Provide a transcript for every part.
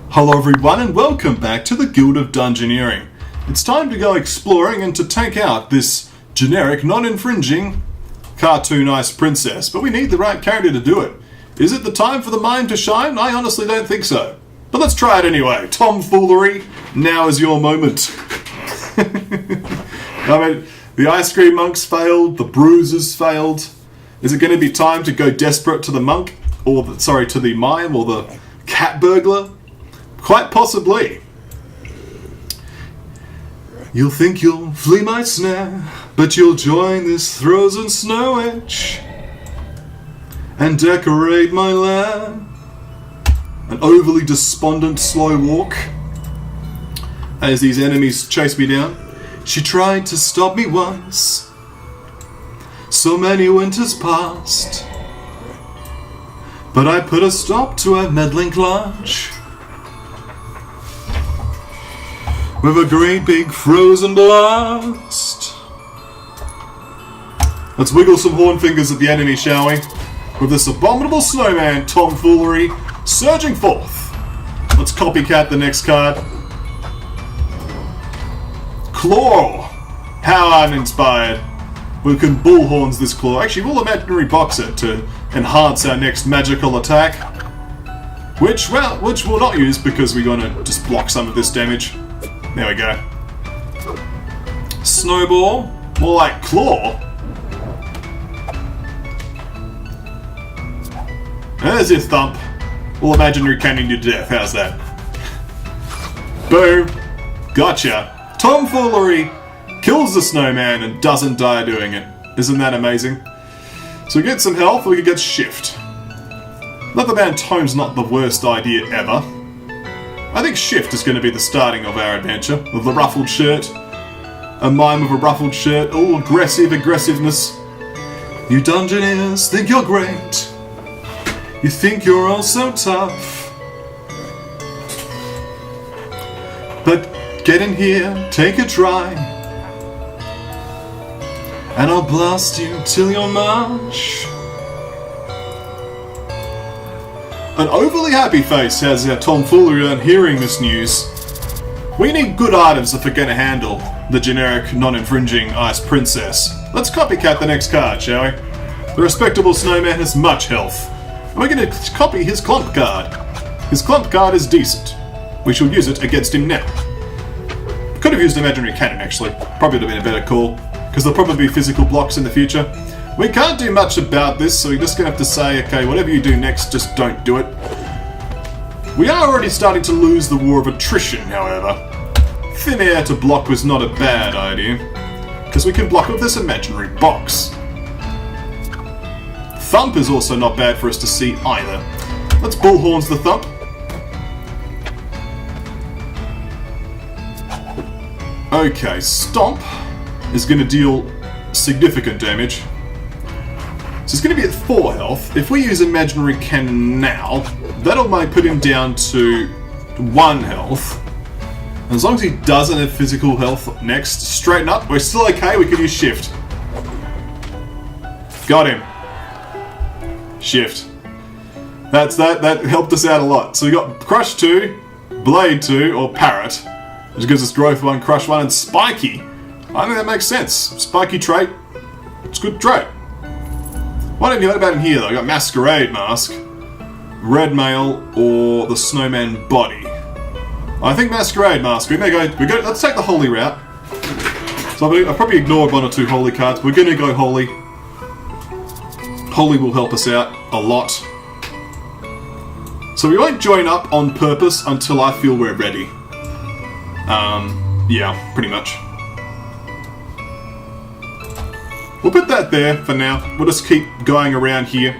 Hello everyone and welcome back to the Guild of Dungeoneering. It's time to go exploring and to take out this generic, non-infringing cartoon ice princess, but we need the right character to do it. Is it the time for the mime to shine? I honestly don't think so. But let's try it anyway. Foolery, now is your moment. I mean, the ice cream monks failed, the bruisers failed. Is it going to be time to go desperate to the monk? Or, to the mime or the cat burglar? Quite possibly. You'll think you'll flee my snare, but you'll join this frozen snow edge and decorate my lair. An overly despondent slow walk as these enemies chase me down. She tried to stop me once, so many winters passed, but I put a stop to her meddling clutch with a great big frozen blast. Let's wiggle some horn fingers at the enemy, shall we? With this abominable snowman tomfoolery surging forth. Let's copycat the next card. Claw! How uninspired. We can bullhorns this claw. Actually, we'll imaginary box it to enhance our next magical attack. Which we'll not use because we're going to just block some of this damage. There we go. Snowball. More like claw. There's your thump. We'll imaginary cannon you to death. How's that? Boom. Gotcha. Tomfoolery kills the snowman and doesn't die doing it. Isn't that amazing? So we get some health, we can get shift. Not that man tome's not the worst idea ever. I think shift is going to be the starting of our adventure. With the ruffled shirt. A mime with a ruffled shirt. Oh, aggressiveness. You dungeoneers think you're great. You think you're all so tough. But get in here, take a try, and I'll blast you till you're mush. An overly happy face has our tomfoolery on hearing this news. We need good items if we're going to handle the generic, non-infringing ice princess. Let's copycat the next card, shall we? The respectable snowman has much health. And we're going to copy his clump card. His clump card is decent. We shall use it against him now. Could have used imaginary cannon, actually. Probably would have been a better call, because there'll probably be physical blocks in the future. We can't do much about this, so we're just going to have to say, okay, whatever you do next, just don't do it. We are already starting to lose the war of attrition, however. Thin air to block was not a bad idea, because we can block with this imaginary box. Thump is also not bad for us to see either. Let's bullhorns the thump. Okay, Stomp is going to deal significant damage. So it's going to be at 4 health. If we use Imaginary Cannon now, that'll might put him down to 1 health. And as long as he doesn't have physical health next, straighten up. We're still okay, we can use Shift. Got him. Shift. That helped us out a lot. So we got Crush 2, Blade 2, or Parrot. Which gives us Growth 1, Crush 1, and Spiky. I think that makes sense. Spiky trait. It's a good trait. What have you heard about in here though? We got Masquerade Mask, Red Mail, or the Snowman Body. I think Masquerade Mask. Let's take the Holy route. So I'll probably ignore 1 or 2 Holy cards. We're going to go Holy. Holy will help us out a lot. So we won't join up on purpose until I feel we're ready. Yeah, pretty much. We'll put that there for now. We'll just keep going around here.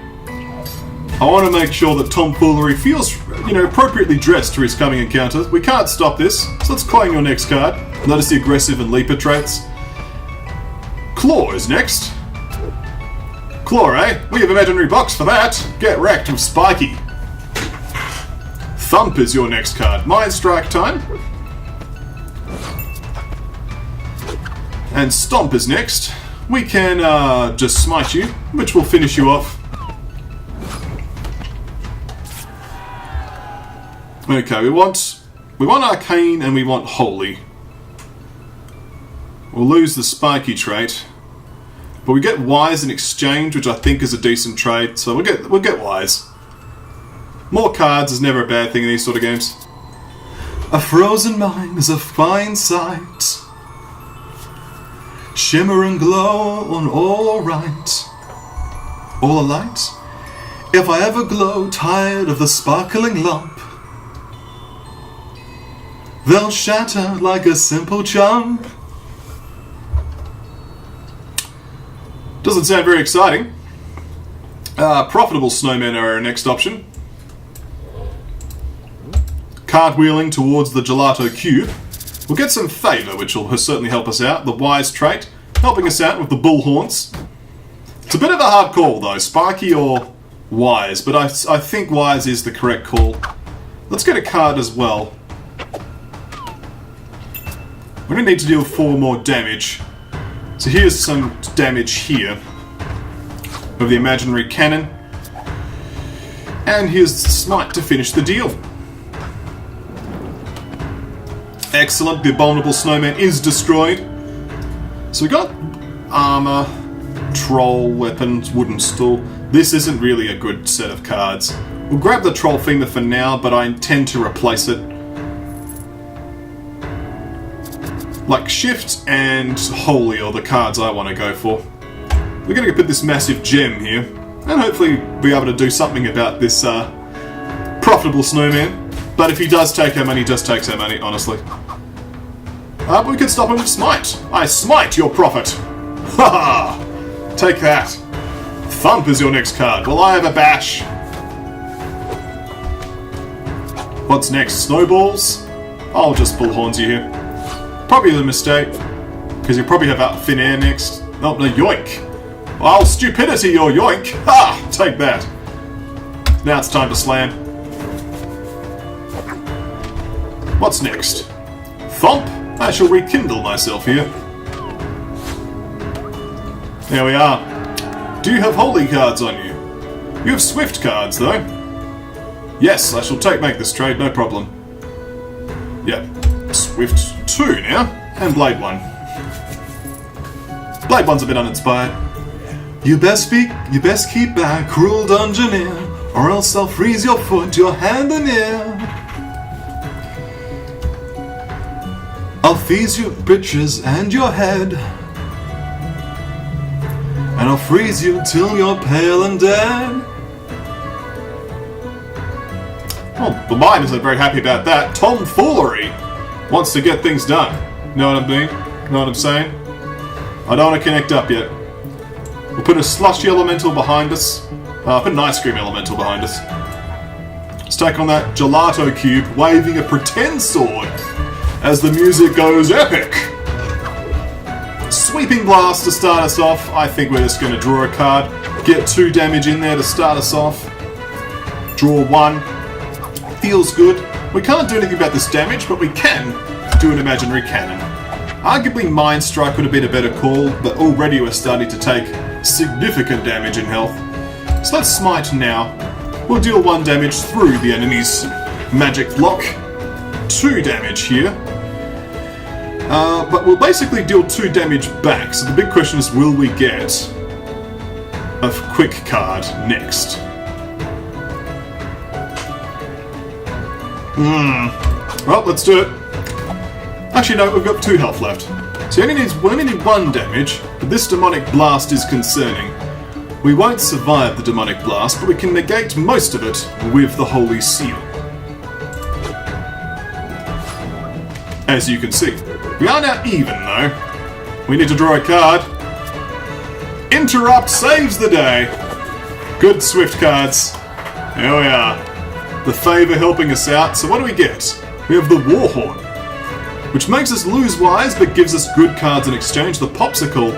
I want to make sure that tomfoolery feels, appropriately dressed for his coming encounters. We can't stop this, so let's claim your next card. Notice the aggressive and leaper traits. Claw is next. Claw, eh? We have imaginary box for that. Get wrecked with Spiky. Thump is your next card. Mind Strike time. And Stomp is next. We can just smite you, which will finish you off. Okay, we want Arcane and we want Holy. We'll lose the Spiky trait, but we get Wise in exchange, which I think is a decent trade. So we'll get Wise. More cards is never a bad thing in these sort of games. A frozen mine is a fine sight. Shimmer and glow on all right. All alight? If I ever glow tired of the sparkling lump, they'll shatter like a simple charm. Doesn't sound very exciting. Profitable snowmen are our next option. Cartwheeling towards the gelato cube. We'll get some favour, which will certainly help us out. The Wise trait, helping us out with the bullhorns. It's a bit of a hard call though, Sparky or Wise, but I think Wise is the correct call. Let's get a card as well. We're going to need to deal 4 more damage. So here's some damage here of the imaginary cannon. And here's the smite to finish the deal. Excellent, the abominable snowman is destroyed. So we got armor, troll, weapons, wooden stool. This isn't really a good set of cards. We'll grab the troll femur for now, but I intend to replace it. Like Shift and Holy are the cards I want to go for. We're going to put this massive gem here, and hopefully be able to do something about this profitable snowman. But if he does take our money, he just takes our money, honestly. But we can stop him with Smite. I smite your profit. Ha ha! Take that. Thump is your next card. Well, I have a bash. What's next? Snowballs? I'll just bullhorns you here. Probably the mistake, because you probably have out thin air next. Oh, no, yoink. Well, stupidity, your yoink. Ha! Take that. Now it's time to slam. What's next? Thump? I shall rekindle myself here. There we are. Do you have holy cards on you? You have swift cards, though. Yes, I shall make this trade, no problem. Yep. Swift 2 now, and Blade 1. Blade 1's a bit uninspired. You best keep back, cruel Dungeoneer, or else I'll freeze your foot, your hand and ear. I'll freeze your britches and your head, and I'll freeze you till you're pale and dead. Well, the mime isn't very happy about that. Foolery wants to get things done. Know what I mean? Know what I'm saying? I don't want to connect up yet. We'll put a slushy elemental behind us. Put an ice cream elemental behind us. Let's take on that gelato cube, waving a pretend sword as the music goes epic. Sweeping blast to start us off. I think we're just going to draw a card. Get 2 damage in there to start us off. Draw 1. Feels good. We can't do anything about this damage, but we can do an imaginary cannon. Arguably Mind Strike would have been a better call, but already we're starting to take significant damage in health. So let's smite now. We'll deal 1 damage through the enemy's magic block. 2 damage here. But we'll basically deal 2 damage back, so the big question is, will we get a quick card next? Well, let's do it. Actually, no, we've got 2 health left. So we only need 1 damage, but this demonic blast is concerning. We won't survive the demonic blast, but we can negate most of it with the Holy Seal. As you can see. We are now even, though. We need to draw a card. Interrupt saves the day. Good swift cards. Here we are. The favour helping us out. So what do we get? We have the Warhorn, which makes us lose Wise, but gives us good cards in exchange. The Popsicle,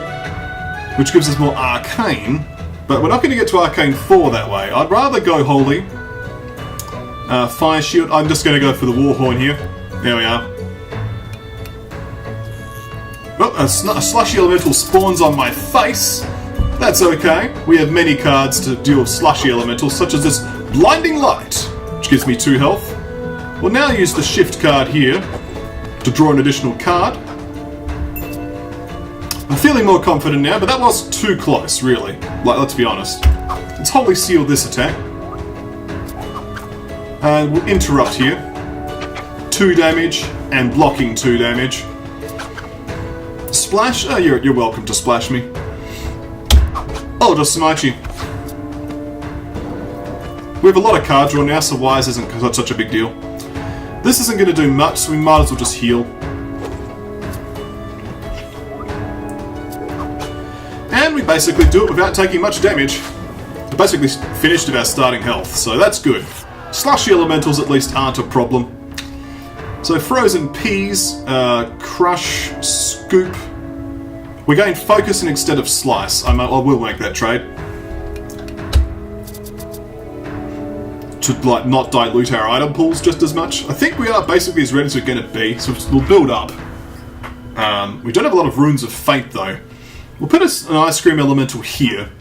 which gives us more Arcane, but we're not going to get to Arcane 4 that way. I'd rather go Holy. Fire Shield. I'm just going to go for the Warhorn here. There we are. Oh, a slushy elemental spawns on my face. That's okay. We have many cards to deal with slushy elementals, such as this Blinding Light, which gives me 2 health. We'll now use the shift card here to draw an additional card. I'm feeling more confident now, but that was too close, really. Like, let's be honest. Let's Holy Seal this attack. And we'll interrupt here. 2 damage and blocking 2 damage. Splash? Oh, you're welcome to splash me. I'll just smite you. We have a lot of card draw now, so Wise isn't such a big deal. This isn't going to do much, so we might as well just heal. And we basically do it without taking much damage. We basically finished with our starting health, so that's good. Slushy elementals at least aren't a problem. So frozen peas, crush, scoop. We gain focus instead of slice. I will make that trade. To like not dilute our item pools just as much. I think we are basically as ready as we're going to be, so we'll build up. We don't have a lot of runes of fate though. We'll put an ice cream elemental here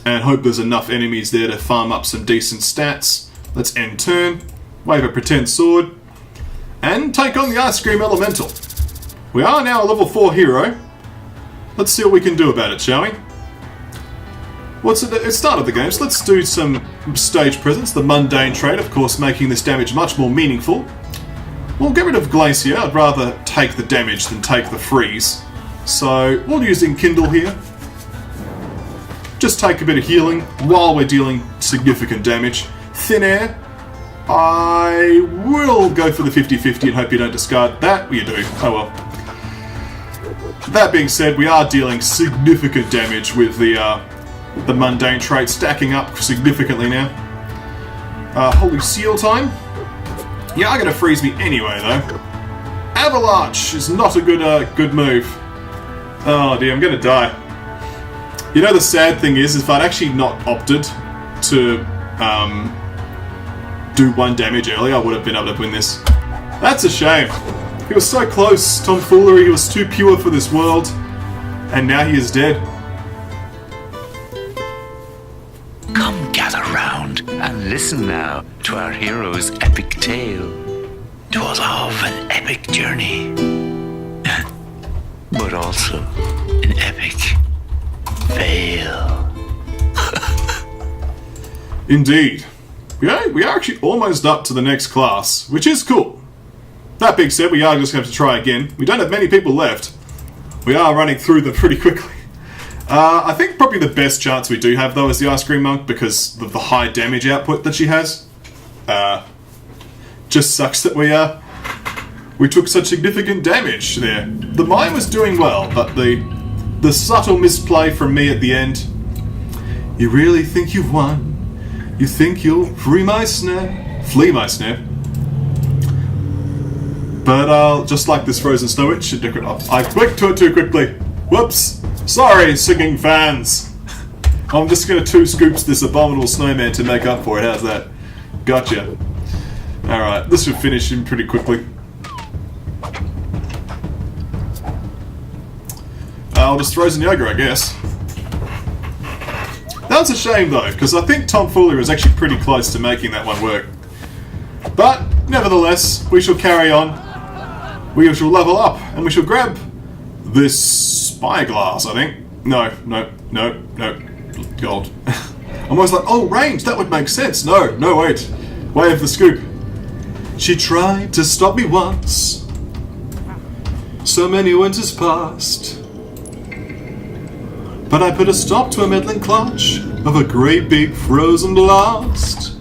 and hope there's enough enemies there to farm up some decent stats. Let's end turn, wave a pretend sword, and take on the ice cream elemental. We are now a level 4 hero. Let's see what we can do about it, shall we? What's at the start of the game, so let's do some stage presence. The mundane trait, of course, making this damage much more meaningful. We'll get rid of Glacier. I'd rather take the damage than take the freeze. So we'll use Enkindle here. Just take a bit of healing while we're dealing significant damage. Thin Air. I will go for the 50-50 and hope you don't discard that. Well, you do. Oh well. That being said, we are dealing significant damage with the mundane trait stacking up significantly now. Holy Seal time. Yeah, I'm going to freeze me anyway, though. Avalanche is not a good move. Oh dear, I'm going to die. You know, the sad thing is if I'd actually not opted to do 1 damage earlier, I would have been able to win this. That's a shame. He was so close, Tomfoolery. He was too pure for this world. And now he is dead. Come gather round and listen now to our hero's epic tale. 'Twas of an epic journey, but also an epic fail. Indeed. We are actually almost up to the next class, which is cool. That being said, we are just going to have to try again. We don't have many people left. We are running through them pretty quickly. I think probably the best chance we do have, though, is the Ice Cream Monk, because of the high damage output that she has. Just sucks that we took such significant damage there. The mime was doing well, but the subtle misplay from me at the end. You really think you've won? You think you'll flee my snare? But just like this Frozen Snow Witch, I clicked to it too quickly. Whoops! Sorry, singing fans! I'm just going to 2 scoops this abominable snowman to make up for it. How's that? Gotcha. Alright, this should finish him pretty quickly. I'll just Frozen Yoga, I guess. That's a shame though, because I think Tomfoolery was actually pretty close to making that one work. But, nevertheless, we shall carry on. We shall level up, and we shall grab this spyglass, I think. No. Gold. I'm always like, oh, range, that would make sense. No, wait. Wave the scoop. She tried to stop me once. So many winters passed. But I put a stop to a meddling clutch of a great big frozen blast.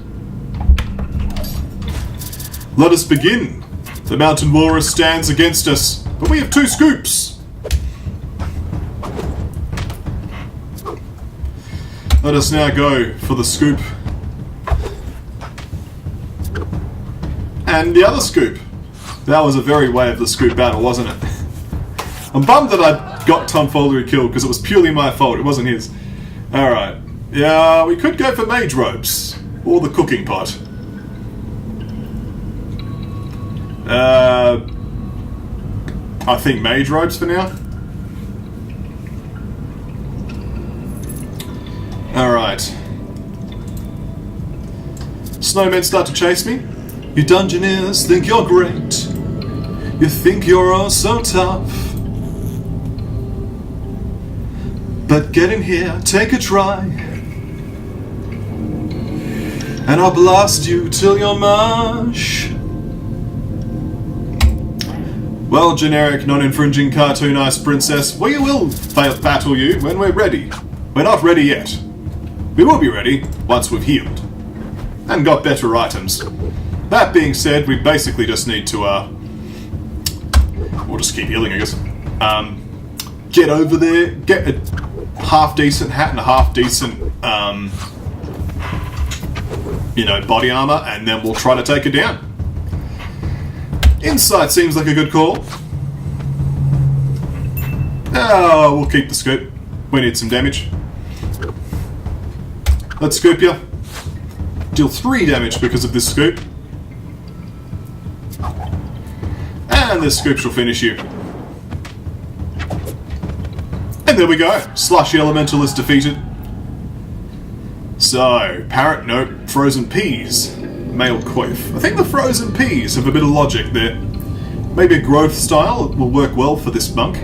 Let us begin. The mountain walrus stands against us, but we have 2 scoops. Let us now go for the scoop. And the other scoop. That was a very way of the scoop battle, wasn't it? I'm bummed that I got Tomfoolery killed because it was purely my fault, it wasn't his. Alright. Yeah, we could go for mage robes. Or the cooking pot. I think mage robes for now. Alright. Snowmen start to chase me. You Dungeoneers think you're great. You think you're all so tough. But get in here, take a try, and I'll blast you till you're mush. Well, generic, non-infringing cartoon ice princess, we will battle you when we're ready. We're not ready yet. We will be ready once we've healed and got better items. That being said, we basically just need to, we'll just keep healing, I guess. Get over there, get a half-decent hat and a half-decent, body armor, and then we'll try to take it down. Insight seems like a good call. Oh, we'll keep the scoop. We need some damage. Let's scoop you. Deal 3 damage because of this scoop. And this scoop shall finish you. And there we go. Slushy Elemental is defeated. So, parrot, nope. Frozen peas. Male quoth. I think the frozen peas have a bit of logic there. Maybe a growth style will work well for this monk.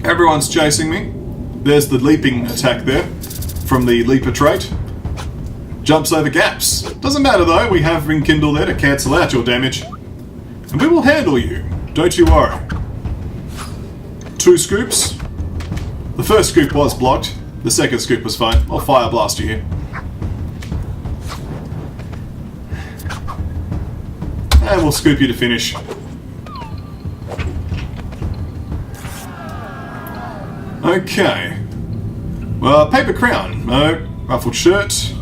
Everyone's chasing me. There's the leaping attack there from the leaper trait. Jumps over gaps. Doesn't matter though, we have Rekindle there to cancel out your damage. And we will handle you. Don't you worry. 2 scoops. The first scoop was blocked. The second scoop was fine. I'll fire blast you here. And we'll scoop you to finish. Okay. Well, paper crown. No. Ruffled shirt.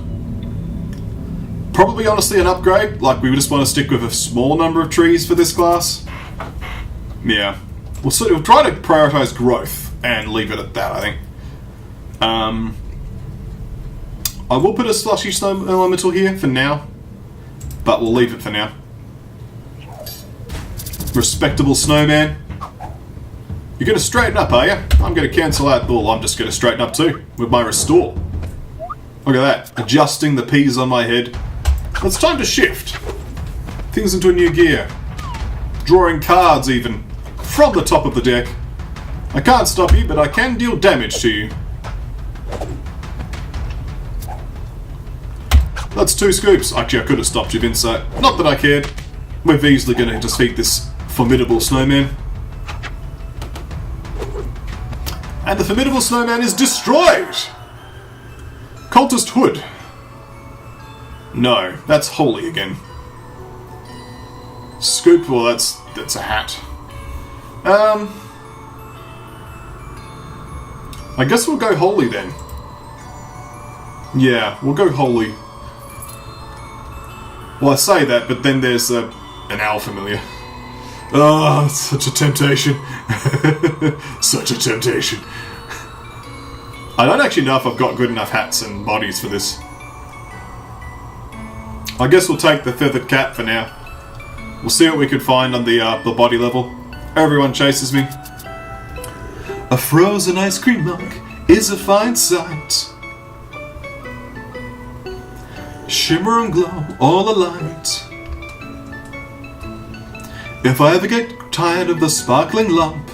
Probably honestly an upgrade. Like, we just want to stick with a small number of trees for this class. Yeah. We'll try to prioritize growth and leave it at that, I think. I will put a slushy snow elemental here for now, but we'll leave it for now. Respectable snowman. You're going to straighten up, are you? I'm going to cancel out. Well, I'm just going to straighten up too with my restore. Look at that. Adjusting the peas on my head. It's time to shift things into a new gear. Drawing cards even from the top of the deck. I can't stop you, but I can deal damage to you. That's 2 scoops. Actually, I could have stopped you with insight. Not that I cared. We're easily going to defeat this formidable snowman. And the formidable snowman is destroyed! Cultist hood. No, that's holy again. Scoop, well that's a hat. I guess we'll go holy then. Yeah, we'll go holy. Well, I say that, but then there's an owl familiar. Oh, such a temptation. Such a temptation. I don't actually know if I've got good enough hats and bodies for this. I guess we'll take the feathered cap for now. We'll see what we could find on the body level. Everyone chases me. A frozen ice cream monk is a fine sight. Shimmer and glow, all alight. If I ever get tired of the sparkling lump,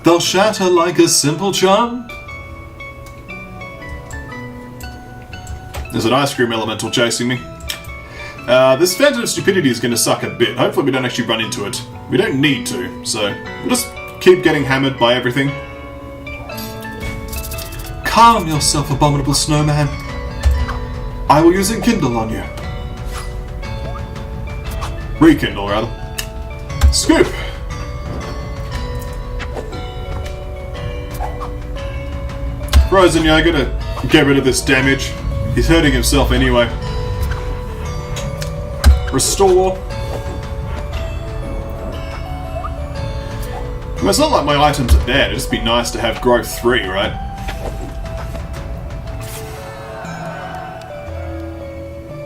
they'll shatter like a simple chump. There's an ice cream elemental chasing me. This Phantom of Stupidity is going to suck a bit. Hopefully we don't actually run into it. We don't need to, so we'll just keep getting hammered by everything. Calm yourself, abominable snowman. I will use Enkindle on you. Rekindle, rather. Scoop! Frozen Yoga to get rid of this damage. He's hurting himself anyway. Restore. Well, it's not like my items are bad, it'd just be nice to have growth 3, right?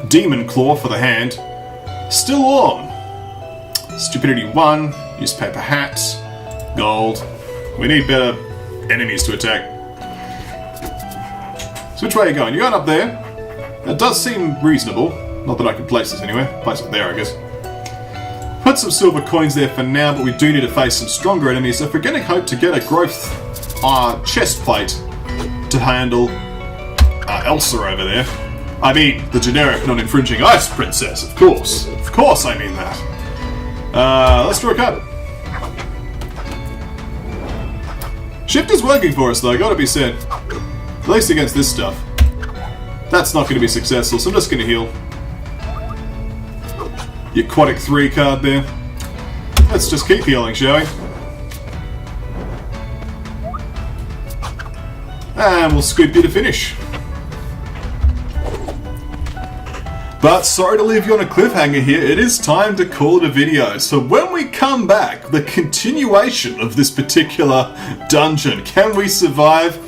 Demon Claw for the hand. Still warm. Stupidity 1. Use paper hat. Gold. We need better enemies to attack. So which way are you going? You're going up there. It does seem reasonable. Not that I can place this anywhere. Place it there, I guess. Put some silver coins there for now, but we do need to face some stronger enemies if we're going to hope to get a growth chest plate to handle Elsa over there. I mean, the generic non-infringing ice princess, of course. Of course I mean that. Let's draw a card. Shift is working for us though, gotta be said. At least against this stuff. That's not going to be successful, so I'm just going to heal. The Aquatic 3 card there. Let's just keep healing, shall we? And we'll scoop you to finish. But sorry to leave you on a cliffhanger here, it is time to call it a video. So when we come back, the continuation of this particular dungeon, can we survive?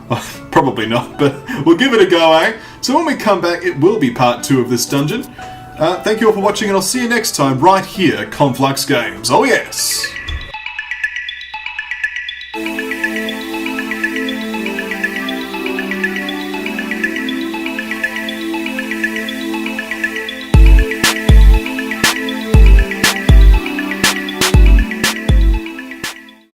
Oh, probably not, but we'll give it a go, eh? So when we come back, it will be part 2 of this dungeon. Thank you all for watching, and I'll see you next time right here at KonfluxGames. Oh yes!